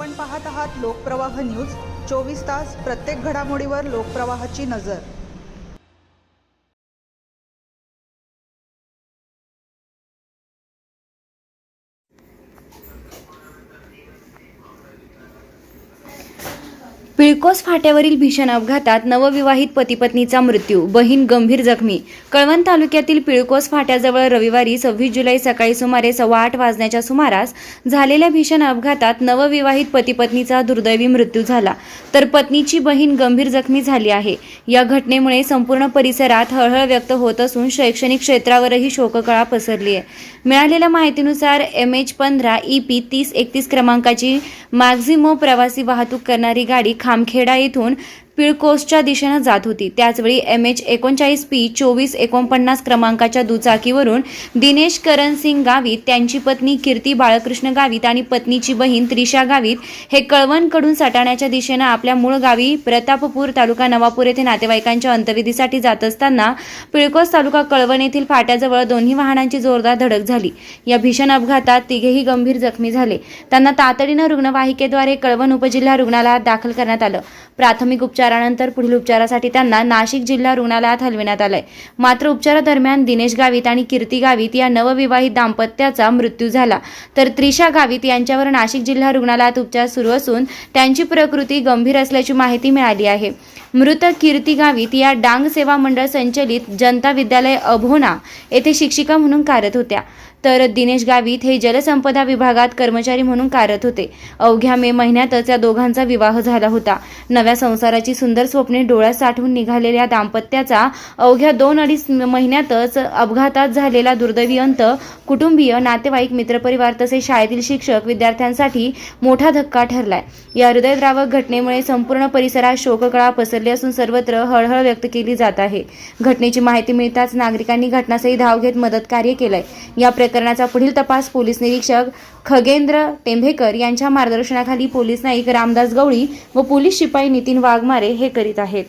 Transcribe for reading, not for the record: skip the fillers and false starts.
आपण पाहत आहात लोकप्रवाह न्यूज। 24 तास प्रत्येक घडामोडीवर लोकप्रवाहाची नजर। पिळकोस फाट्यावरील भीषण अपघातात नवविवाहित पती-पत्नीचा मृत्यू, बहीण गंभीर जखमी। कळवण तालुक्यातील पिळकोस फाट्याजवळ रविवारी 26 जुलै सकाळी सुमारे 8:15 वाजण्याच्या सुमारास झालेल्या भीषण अपघातात नवविवाहित पती-पत्नीचा दुर्दैवी मृत्यू झाला, तर पत्नीची बहीण गंभीर जखमी झाली आहे। या घटनेमुळे संपूर्ण परिसरात हळहळ व्यक्त होत असून शैक्षणिक क्षेत्रावरही शोककळा पसरली आहे। मिळालेल्या माहितीनुसार MH15 EP 3031 क्रमांकाची मॅक्झिमो प्रवासी वाहतूक करणारी गाडी खामखेडा येथून पिळकोसच्या दिशेने जात होती। त्याचवेळी MH39 P 2449 क्रमांकाच्या दुचाकीवरून दिनेश करणसिंग गावित, त्यांची पत्नी कीर्ती बाळकृष्ण गावित आणि पत्नीची बहीण त्रिशा गावित हे कळवणकडून सटाण्याच्या दिशेने आपल्या मूळ गावी प्रतापपूर तालुका नवापूर येथे नातेवाईकांच्या अंत्यविधीसाठी जात असताना पिळकोस तालुका कळवण येथील फाट्याजवळ दोन्ही वाहनांची जोरदार धडक झाली। या भीषण अपघातात तिघेही गंभीर जखमी झाले। त्यांना तातडीने रुग्णवाहिकेद्वारे कळवण उपजिल्हा रुग्णालयात दाखल करण्यात आलं। प्राथमिक उपचारानंतर पुढील उपचारासाठी त्यांना नाशिक जिल्हा रुग्णालयात हलविण्यात आले। मात्र उपचारादरम्यान दिनेश गावित आणि कीर्ती गावित या नवविवाहित दाम्पत्याचा मृत्यू झाला, तर त्रिशा गावित यांच्यावर नाशिक जिल्हा रुग्णालयात उपचार सुरू असून त्यांची प्रकृती गंभीर असल्याची माहिती मिळाली आहे। मृत कीर्ती गावित या डांग सेवा मंडळ संचलित जनता विद्यालय अभोना येथे शिक्षिका म्हणून कार्यरत होत्या, तर दिनेश गावित हे जलसंपदा विभागात कर्मचारी म्हणून कार्यरत होते। अवघ्या मे महिन्यातच या दोघांचा विवाह झाला होता। नव्या संसाराची सुंदर स्वप्ने डोळ्यात साठवून निघालेल्या दाम्पत्याचा अवघ्या 2-2.5 महिन्यातच अपघातात झालेला दुर्दैवी अंत कुटुंबीय, नातेवाईक, मित्रपरिवार तसेच शाळेतील शिक्षक, विद्यार्थ्यांसाठी मोठा धक्का ठरलाय। या हृदयद्रावक घटनेमुळे संपूर्ण परिसरात शोककळा पसरली असून सर्वत्र हळहळ व्यक्त केली जात आहे। घटनेची माहिती मिळताच नागरिकांनी घटनास्थळी धाव घेत मदतकार्य केलंय। या प्रकरणाचा पुढील तपास पोलीस निरीक्षक खगेंद्र टेंभेकर यांच्या मार्गदर्शनाखाली पोलीस नाईक रामदास गवळी व पोलीस शिपाई नितीन वाघमारे हे करीत आहेत।